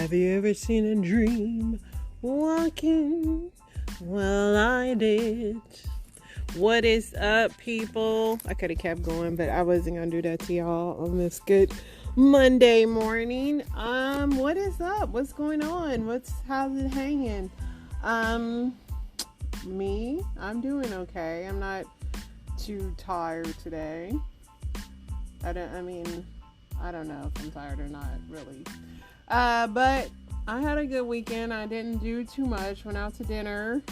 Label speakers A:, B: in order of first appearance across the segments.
A: Have you ever seen a dream walking? Well, I did. What is up, people? I could have kept going, but I wasn't gonna do that to y'all on this good Monday morning. What is up? What's going on? How's it hanging? Me, I'm doing okay. I'm not too tired today. I don't know if I'm tired or not, really. But I had a good weekend. I didn't do too much. Went out to dinner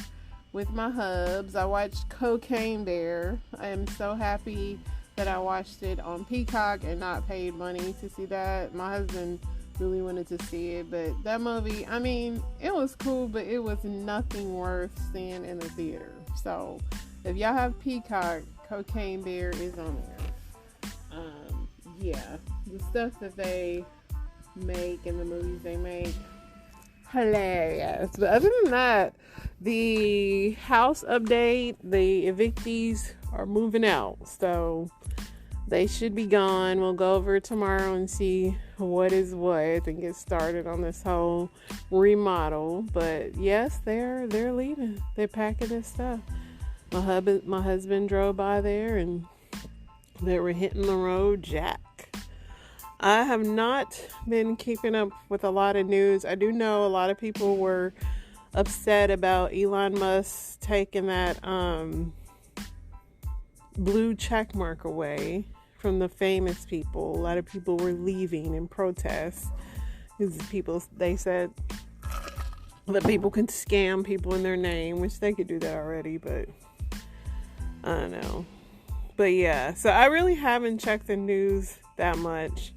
A: with my hubs. I watched Cocaine Bear. I am so happy that I watched it on Peacock and not paid money to see that. My husband really wanted to see it, but that movie, it was cool, but it was nothing worth seeing in the theater. So if y'all have Peacock, Cocaine Bear is on there. Yeah, the stuff that they make and the movies they make, hilarious. But other than that, the house update, the evictees are moving out, so they should be gone. We'll go over tomorrow and see what is what and get started on this whole remodel. But yes, they're leaving. They're packing this stuff. My husband drove by there and they were hitting the road jack. I have not been keeping up with a lot of news. I do know a lot of people were upset about Elon Musk taking that blue check mark away from the famous people. A lot of people were leaving in protest because they said that people can scam people in their name, which they could do that already, but I don't know. But yeah, so I really haven't checked the news that much.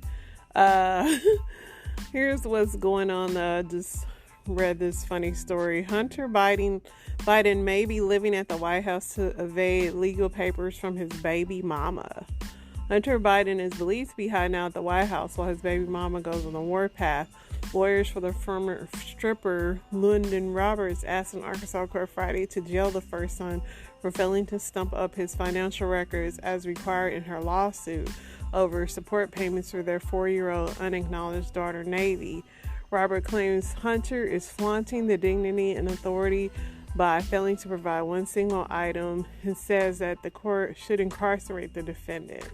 A: Here's what's going on. I just read this funny story. Hunter Biden may be living at the White House to evade legal papers from his baby mama. Hunter Biden is believed to be hiding out at the White House while his baby mama goes on the warpath. Lawyers for the former stripper Luann Roberts asked an Arkansas court Friday to jail the first son for failing to stump up his financial records as required in her lawsuit over support payments for their 4-year-old unacknowledged daughter, Navy. Robert claims Hunter is flaunting the dignity and authority by failing to provide one single item and says that the court should incarcerate the defendant.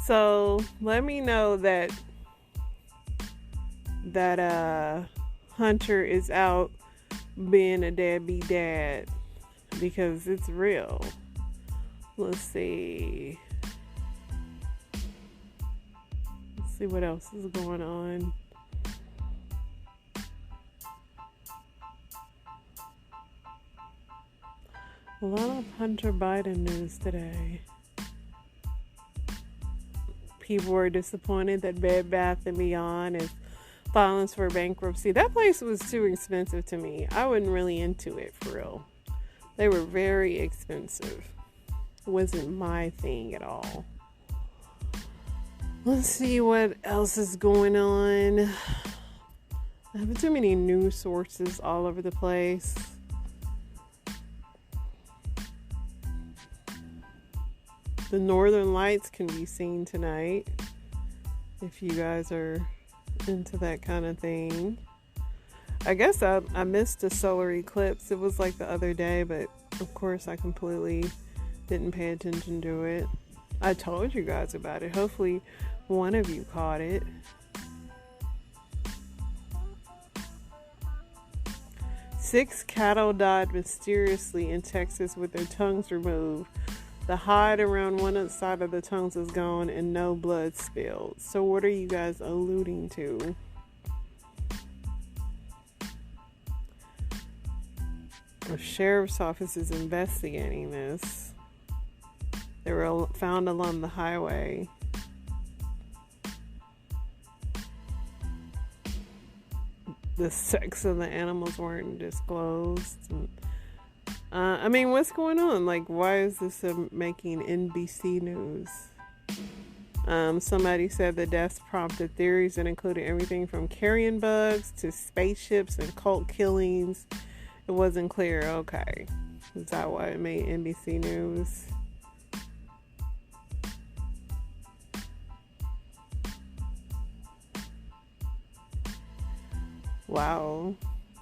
A: So let me know that Hunter is out being a deadbeat dad, because it's real. Let's see what else is going on. A lot of Hunter Biden news today. People were disappointed that Bed Bath & Beyond is filing for bankruptcy. That place was too expensive to me. I wasn't really into it, for real. They were very expensive. It wasn't my thing at all. Let's see what else is going on. I have too many news sources all over the place. The Northern Lights can be seen tonight, if you guys are into that kind of thing. I guess I missed a solar eclipse. It was like the other day, but of course I completely didn't pay attention to it. I told you guys about it. Hopefully one of you caught it. Six cattle died mysteriously in Texas with their tongues removed. The hide around one side of the tongues is gone and no blood spilled. So what are you guys alluding to? The sheriff's office is investigating this. They were found along the highway. The sex of the animals weren't disclosed. What's going on? Like, why is this making NBC news? Somebody said the deaths prompted theories that included everything from carrion bugs to spaceships and cult killings. It wasn't clear. Okay. Is that why it made NBC news? Wow.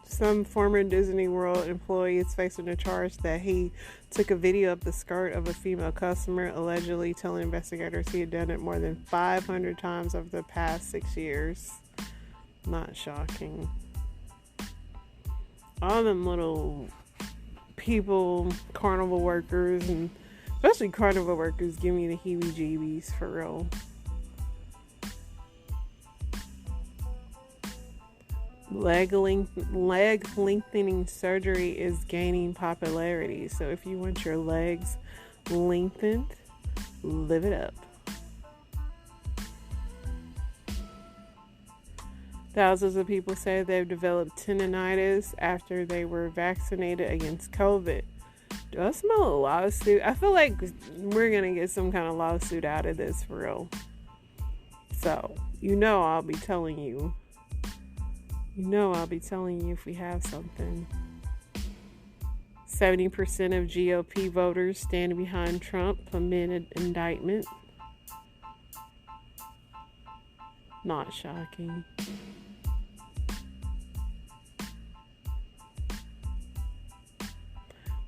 A: Some former Disney World employee is facing a charge that he took a video of the skirt of a female customer, allegedly telling investigators he had done it more than 500 times over the past 6 years. Not shocking. All them little people, carnival workers, and especially carnival workers, give me the heebie-jeebies for real. Leg lengthening surgery is gaining popularity. So if you want your legs lengthened, live it up. Thousands of people say they've developed tendinitis after they were vaccinated against COVID. Do I smell a lawsuit? I feel like we're going to get some kind of lawsuit out of this for real. So, I'll be telling you. I'll be telling you if we have something. 70% of GOP voters stand behind Trump amid indictment. Not shocking.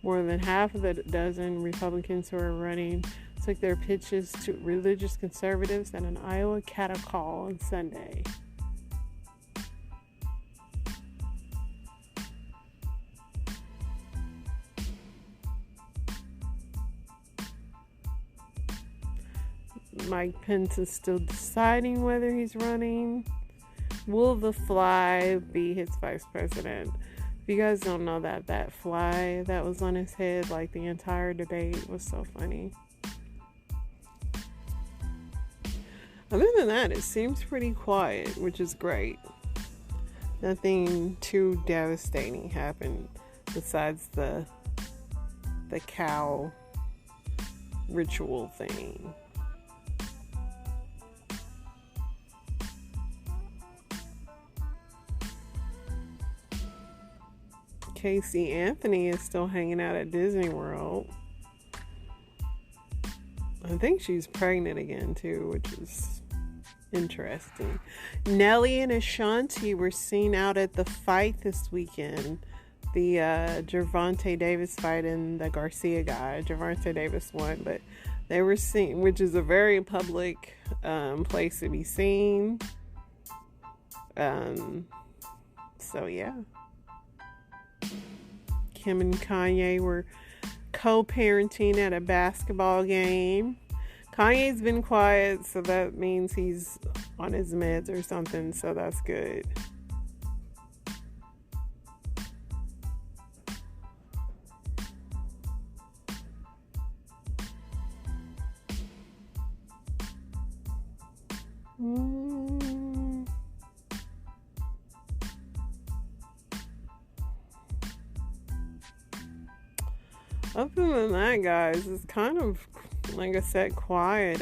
A: More than half of the dozen Republicans who are running took their pitches to religious conservatives at an Iowa cattle call on Sunday. Mike Pence is still deciding whether he's running. Will the fly be his vice president? If you guys don't know that fly that was on his head, like the entire debate, was so funny. Other than that, it seems pretty quiet, which is great. Nothing too devastating happened besides the cow ritual thing. Casey Anthony is still hanging out at Disney World. I think she's pregnant again too, which is interesting. Nelly and Ashanti were seen out at the fight this weekend. The Gervonta Davis fight and the Garcia guy. Gervonta Davis won, but they were seen, which is a very public place to be seen. So yeah. Kim and Kanye were co-parenting at a basketball game. Kanye's been quiet, so that means he's on his meds or something, so that's good. Other than that, guys, it's kind of, like I said, quiet.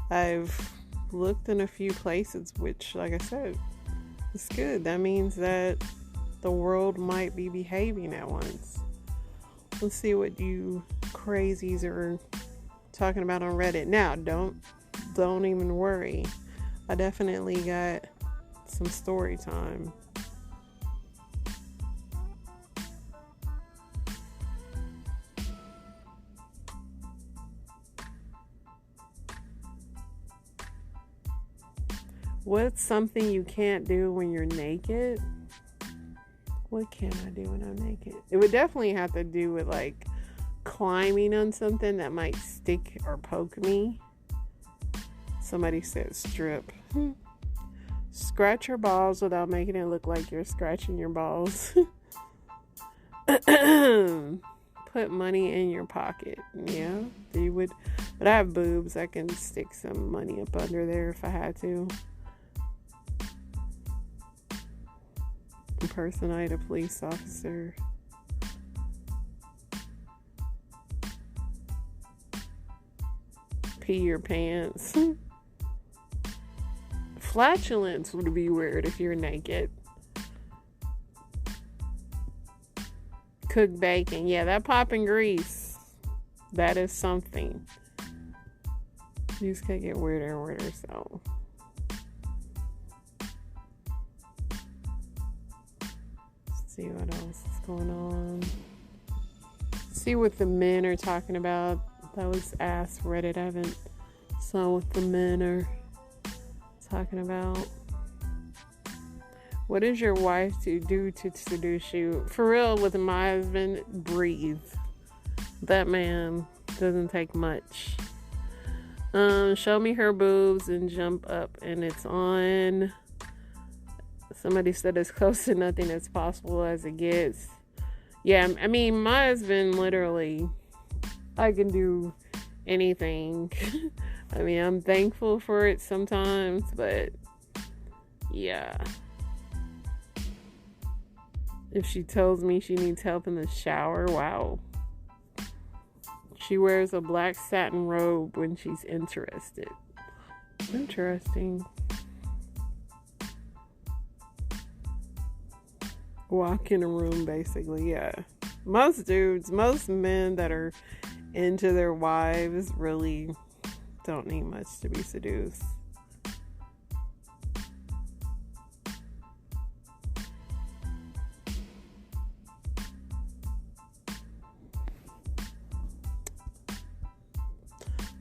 A: I've looked in a few places, which, like I said, it's good. That means that the world might be behaving at once. Let's see what you crazies are talking about on Reddit. Now, don't even worry. I definitely got some story time. What's something you can't do when you're naked? What can I do when I'm naked? It would definitely have to do with like climbing on something that might stick or poke me. Somebody said strip. Scratch your balls without making it look like you're scratching your balls. Put money in your pocket. Yeah, you would. But I have boobs. I can stick some money up under there if I had to. Impersonate a police officer. Pee your pants. Flatulence would be weird if you're naked. Cook bacon. Yeah, that popping grease. That is something. These could get weirder and weirder, so. see what else is going on. See what the men are talking about. That was Ask Reddit. I haven't saw what the men are talking about. What does your wife do to seduce you? For real, with my husband, breathe. That man doesn't take much. Show me her boobs and jump up, and it's on. Somebody said as close to nothing as possible as it gets. Yeah, I mean, my husband, literally, I can do anything. I mean, I'm thankful for it sometimes, but yeah. If she tells me she needs help in the shower, wow. She wears a black satin robe when she's interested. Interesting. Walk in a room, basically, yeah. Most men that are into their wives really don't need much to be seduced.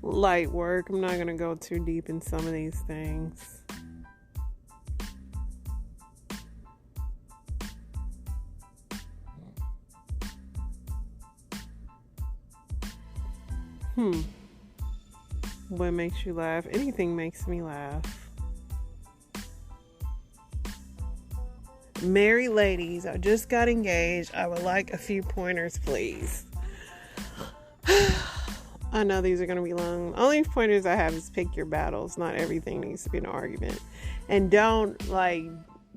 A: Light work. I'm not going to go too deep in some of these things. What makes you laugh? Anything makes me laugh. Married ladies, I just got engaged. I would like a few pointers, please. I know these are going to be long. Only pointers I have is pick your battles. Not everything needs to be an argument. And don't,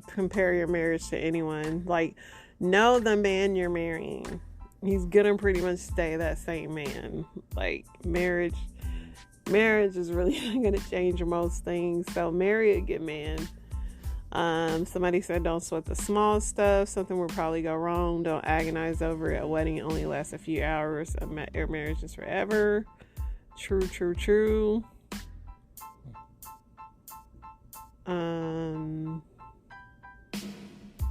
A: compare your marriage to anyone. Know the man you're marrying. He's going to pretty much stay that same man. Marriage is really not going to change most things. So marry a good man. Somebody said don't sweat the small stuff. Something will probably go wrong. Don't agonize over it. A wedding only lasts a few hours. Your marriage is forever. True.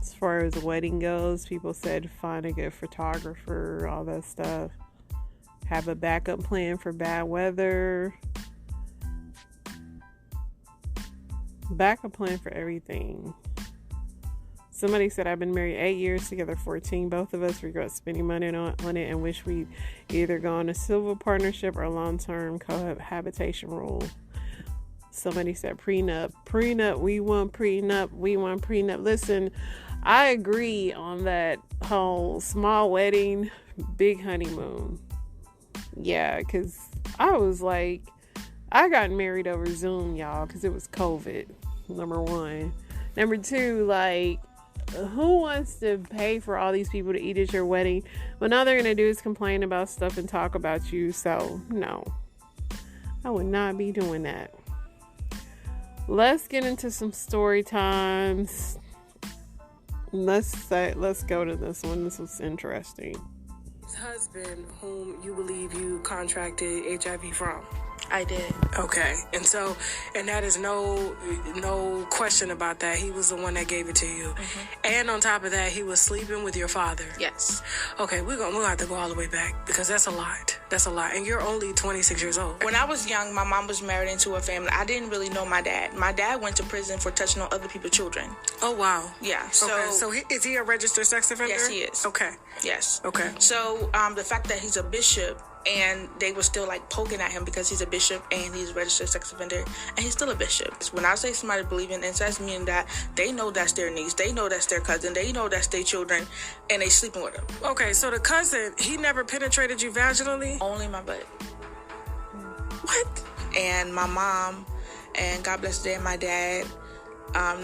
A: As far as the wedding goes, people said find a good photographer, all that stuff. Have a backup plan for bad weather. Backup plan for everything. Somebody said I've been married 8 years, together 14. Both of us regret spending money on it and wish we'd either go on a civil partnership or long-term cohabitation rule. Somebody said prenup. We want prenup. Listen, I agree on that whole small wedding, big honeymoon. Yeah, because I got married over Zoom, y'all, because it was COVID, number one. Number two, who wants to pay for all these people to eat at your wedding? What all they're going to do is complain about stuff and talk about you. So, no. I would not be doing that. Let's get into some story times. Let's go to this one. This was interesting.
B: Husband, whom you believe you contracted HIV from.
C: I did.
B: Okay. And that is no question about that. He was the one that gave it to you.
C: Mm-hmm.
B: And on top of that, he was sleeping with your father.
C: Yes.
B: Okay, we're going to have to go all the way back because that's a lot. That's a lot. And you're only 26 years old.
C: When I was young, my mom was married into a family. I didn't really know my dad. My dad went to prison for touching on other people's children.
B: Oh, wow.
C: Yeah.
B: So is he a registered sex offender?
C: Yes, he is.
B: Okay.
C: Yes.
B: Okay.
C: So the fact that he's a bishop, and they were still poking at him because he's a bishop and he's a registered sex offender, and he's still a bishop. When I say somebody believing incest, meaning that they know that's their niece, they know that's their cousin, they know that's their children, and they sleeping with them.
B: Okay, so the cousin, he never penetrated you vaginally?
C: Only my butt.
B: What?
C: And my mom, and God bless their my dad,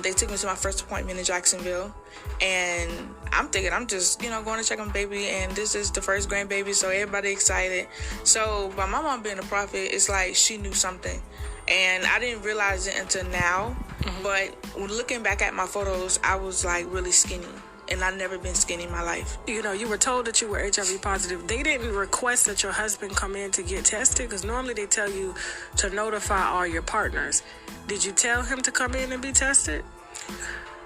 C: they took me to my first appointment in Jacksonville, and I'm thinking I'm just, going to check on baby, and this is the first grandbaby, so everybody excited. So by my mom being a prophet, it's like she knew something, and I didn't realize it until now. Mm-hmm. But looking back at my photos, I was really skinny, and I've never been skinny in my life.
B: You were told that you were HIV positive. They didn't request that your husband come in to get tested, because normally they tell you to notify all your partners. Did you tell him to come in and be tested?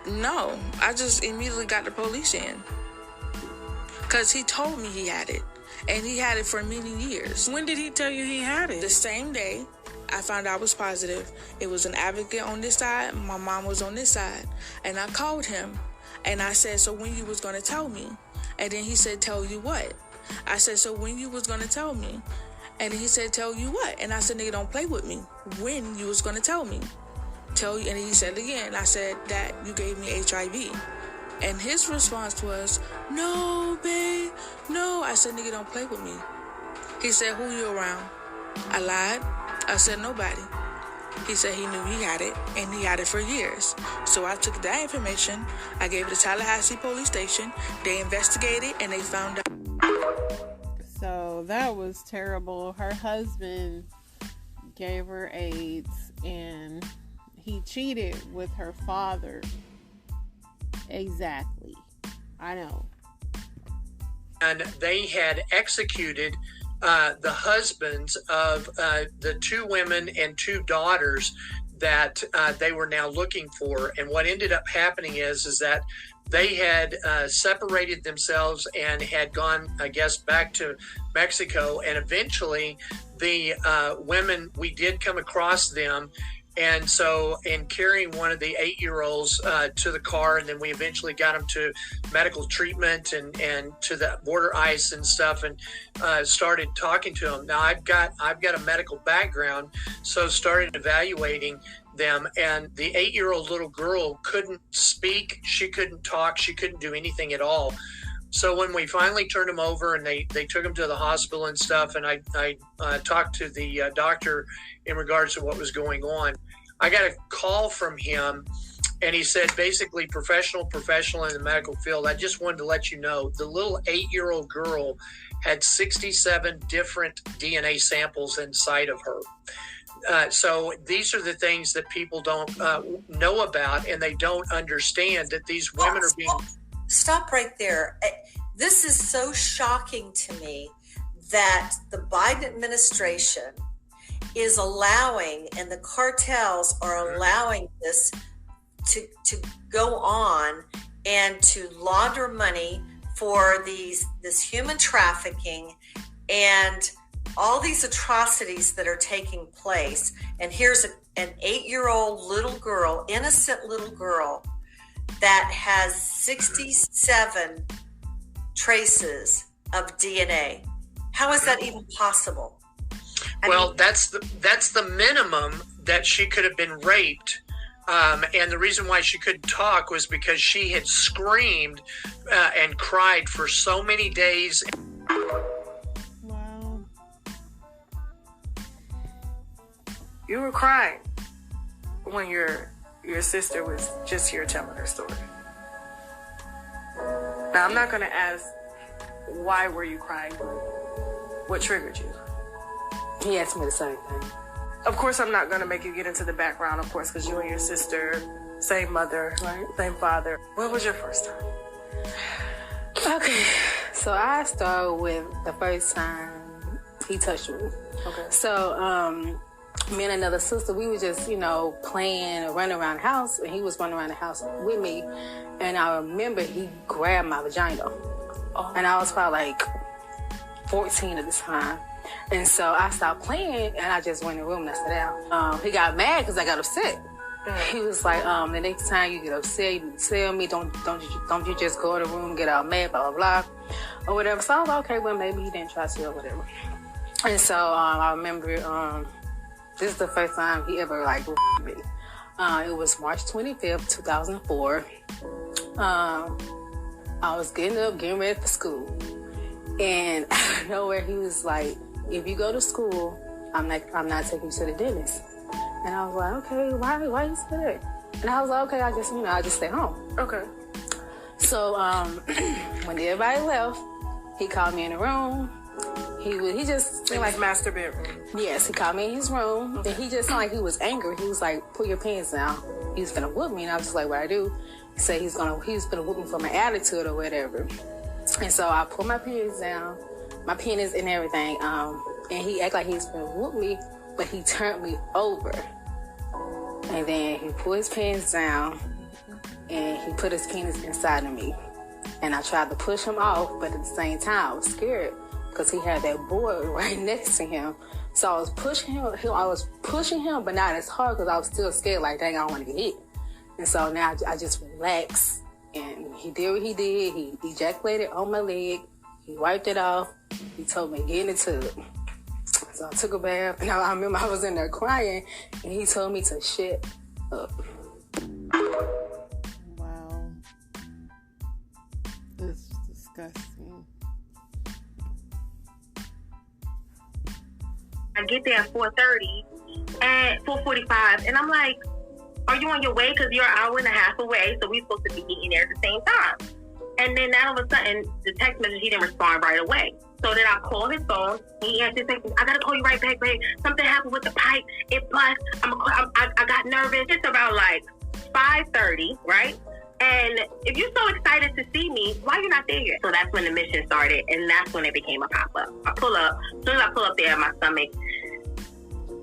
C: No, I just immediately got the police in. because he told me he had it, and he had it for many years.
B: When did he tell you he had it?
C: The same day I found out I was positive. It was an advocate on this side, my mom was on this side, and I called him, and I said, so when you was going to tell me? And then he said, tell you what? I said, so when you was going to tell me? And he said, tell you what? And I said, nigga, don't play with me. When you was going to tell me? Tell you. And he said again, I said that you gave me HIV. And his response was, no, babe, no. I said, nigga, don't play with me. He said, who you around? I lied. I said, nobody. He said he knew he had it, and he had it for years. So I took that information, I gave it to Tallahassee Police Station. They investigated, and they found out.
A: So that was terrible. Her husband gave her AIDS, and he cheated with her father. Exactly. I know.
D: And they had executed the husbands of the two women and two daughters that they were now looking for. And what ended up happening is that they had separated themselves and had gone, I guess, back to Mexico. And eventually the women, we did come across them. And so in carrying one of the 8-year-olds to the car, and then we eventually got him to medical treatment and to the border ice and stuff, and started talking to him. Now I've got a medical background, so started evaluating them, and the 8-year-old little girl couldn't speak, she couldn't talk, she couldn't do anything at all. So when we finally turned him over and they took him to the hospital and stuff, and I talked to the doctor in regards to what was going on, I got a call from him, and he said, basically, professional in the medical field, I just wanted to let you know, the little 8-year-old girl had 67 different DNA samples inside of her. So these are the things that people don't know about, and they don't understand that these women are being...
E: Stop right there. This is so shocking to me that the Biden administration is allowing, and the cartels are allowing this to go on and to launder money for this human trafficking and all these atrocities that are taking place. And here's an 8-year-old little girl, innocent little girl, that has 67 traces of DNA. How is that even possible?
D: Well, that's the minimum that she could have been raped. And the reason why she couldn't talk was because she had screamed and cried for so many days.
A: Wow.
B: You were crying when your sister was just here telling her story. Now, I'm not going to ask, why were you crying? What triggered you?
F: He asked me the same thing.
B: Of course, I'm not going to make you get into the background, of course, because you and your sister, same mother,
F: right,
B: same father. What was your first time?
F: Okay, so I start with the first time he touched me.
B: Okay.
F: So, me and another sister, we were just, playing and running around the house, and he was running around the house with me. And I remember he grabbed my vagina. Oh. And I was probably like 14 at the time. And so I stopped playing, and I just went in the room and I sat down. He got mad because I got upset. He was like, the next time you get upset, you tell me, don't you just go in the room, get all mad, blah, blah, blah, or whatever. So I was like, okay, well, maybe he didn't try to or whatever. And so I remember this is the first time he ever, me. It was March 25th, 2004. I was getting ready for school. And out of nowhere, he was like, if you go to school, I'm not taking you to the dentist. And I was like, okay, why you say that? And I was like, okay, I just stay home.
B: Okay.
F: So when everybody left, he called me in the room. He just
B: in his master bedroom.
F: Yes, he called me in his room. Then he just sounded like he was angry. He was like, "Put your pants down." He was gonna whoop me, and I was just like, "What I do?" He said he was gonna whoop me for my attitude or whatever. And so I put my pants down, my penis and everything. And he acted like he was gonna whoop me, but he turned me over. And then he put his pants down, and he put his penis inside of me. And I tried to push him off, but at the same time, I was scared because he had that boy right next to him. So I was pushing him, but not as hard because I was still scared, like, dang, I don't want to get hit. And so now I just relaxed. And he did what he did. He ejaculated on my leg. He wiped it off. He told me, get in the tub. So I took a bath. And I remember I was in there crying. And he told me to shut up.
A: Wow. It's disgusting.
G: I get there at 4:30 and 4:45, and I'm like, are you on your way? Because you're an hour and a half away, so we're supposed to be meeting there at the same time. And then all of a sudden, the text message, he didn't respond right away. So then I call his phone, and he answers, I got to call you right back, babe. Something happened with the pipe. It bust. I got nervous. It's about like 5:30, right? And if you're so excited to see me, why are you not there yet? So that's when the mission started, and that's when it became a pop-up. I pull up. As soon as I pull up there, my stomach,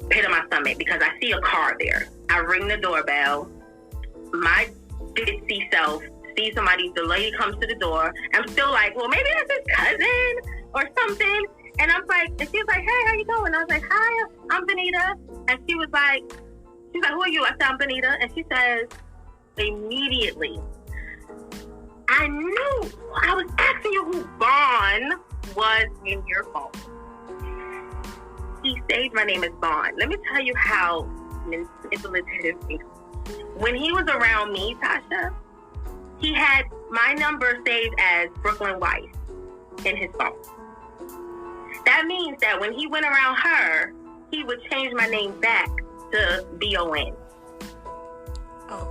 G: pit of my stomach, because I see a car there. I ring the doorbell. My ditzy self sees somebody. The lady comes to the door. I'm still like, well, maybe that's his cousin or something. And I'm like, and she was like, hey, how you doing? I was like, hi, I'm Benita. And she was like, who are you? I said, I'm Benita. And she says, immediately, I knew. I was asking you who Vaughn was in your phone. He saved my name as Vaughn. Let me tell you how manipulative. When he was around me, Tasha, he had my number saved as Brooklyn Weiss in his phone. That means that when he went around her, he would change my name back to B-O-N.
B: Oh.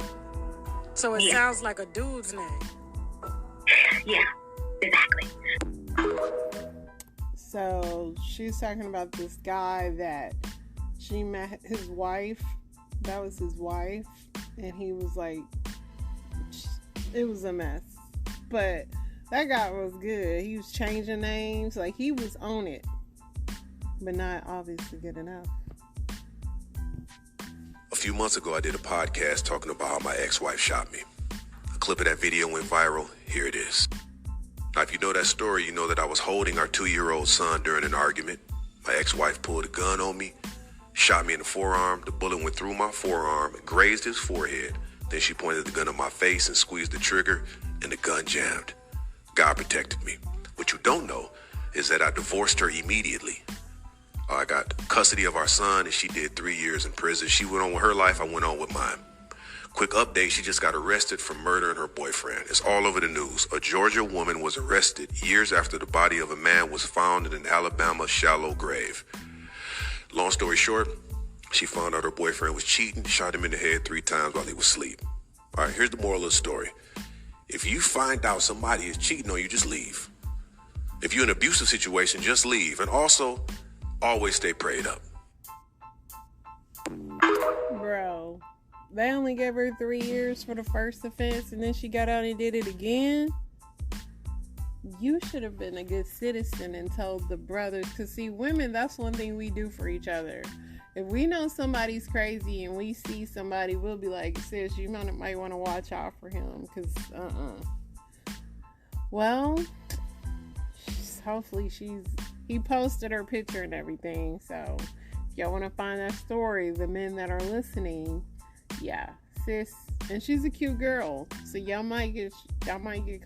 B: So it sounds like a dude's name.
G: Yeah, exactly.
A: So she's talking about this guy that she met, his wife. That was his wife. And he was like, it was a mess. But that guy was good. He was changing names. Like, he was on it. But not obviously good enough.
H: A few months ago, I did a podcast talking about how my ex-wife shot me. A clip of that video went viral. Here it is. Now, if you know that story, you know that I was holding our 2-year-old son during an argument. My ex-wife pulled a gun on me, shot me in the forearm. The bullet went through my forearm and grazed his forehead. Then she pointed the gun at my face and squeezed the trigger, and the gun jammed. God protected me. What you don't know is that I divorced her immediately. I got custody of our son, and she did 3 years in prison. She went on with her life. I went on with mine. Quick update, she just got arrested for murdering her boyfriend. It's all over the news. A Georgia woman was arrested years after the body of a man was found in an Alabama shallow grave. Long story short, she found out her boyfriend was cheating, shot him in the head 3 times while he was asleep. All right, here's the moral of the story. If you find out somebody is cheating on you, just leave. If you're in an abusive situation, just leave. And also, always stay prayed up.
A: Bro, they only gave her 3 years for the first offense, and then she got out and did it again. You should have been a good citizen and told the brothers. Because, see, women, that's one thing we do for each other. If we know somebody's crazy and we see somebody, we'll be like, sis, you might want to watch out for him. Because, Well, hopefully he posted her picture and everything. So, if y'all want to find that story, the men that are listening, yeah, sis. And she's a cute girl. So, y'all might get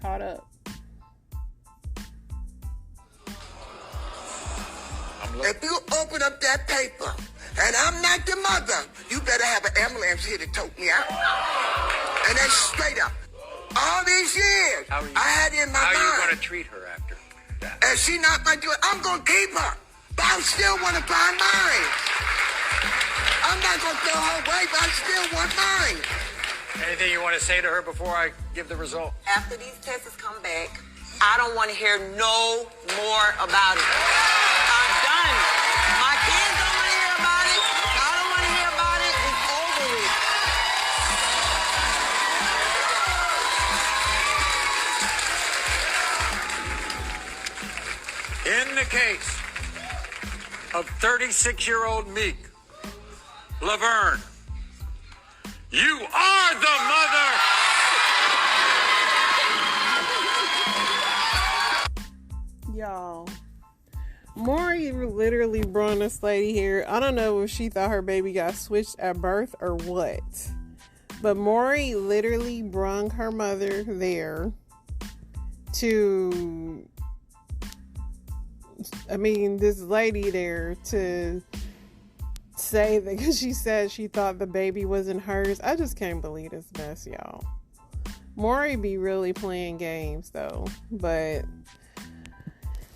A: caught up.
I: If you open up that paper and I'm not the mother, you better have an ambulance here to tote me out. And that's straight up. All these years, I had in my mind.
J: How are you going to treat her after that?
I: And she not going to do it. I'm going to keep her. But I still want to find mine. I'm not going to throw her away, but I still want mine.
J: Anything you want to say to her before I give the result?
K: After these tests come back, I don't want to hear no more about it. I'm done. My kids don't want to hear about it. I don't want to hear about it. It's over with.
J: In the case of 36-year-old Meek Laverne, you are the mother.
A: Maury literally brung this lady here. I don't know if she thought her baby got switched at birth or what. But Maury literally brung her mother there to... this lady there to say that, because she said she thought the baby wasn't hers. I just can't believe this mess, y'all. Maury be really playing games, though. But...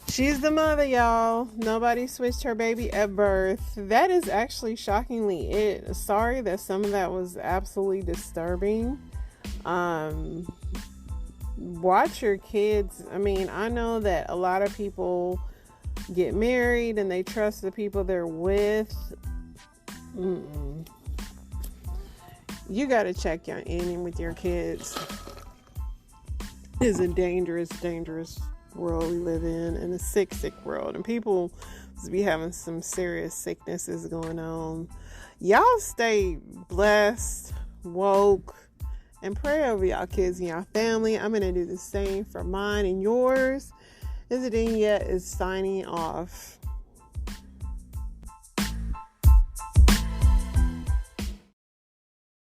A: she's the mother, y'all. Nobody switched her baby at birth. That is actually shockingly it. Sorry that some of that was absolutely disturbing. Watch your kids. I know that a lot of people get married and they trust the people they're with. You got to check your in with your kids. It's a dangerous world we live in, and a sick world, and people be having some serious sicknesses going on. Y'all stay blessed, woke, and pray over y'all kids and y'all family. I'm gonna do the same for mine and yours. Is it in yet? Is signing off.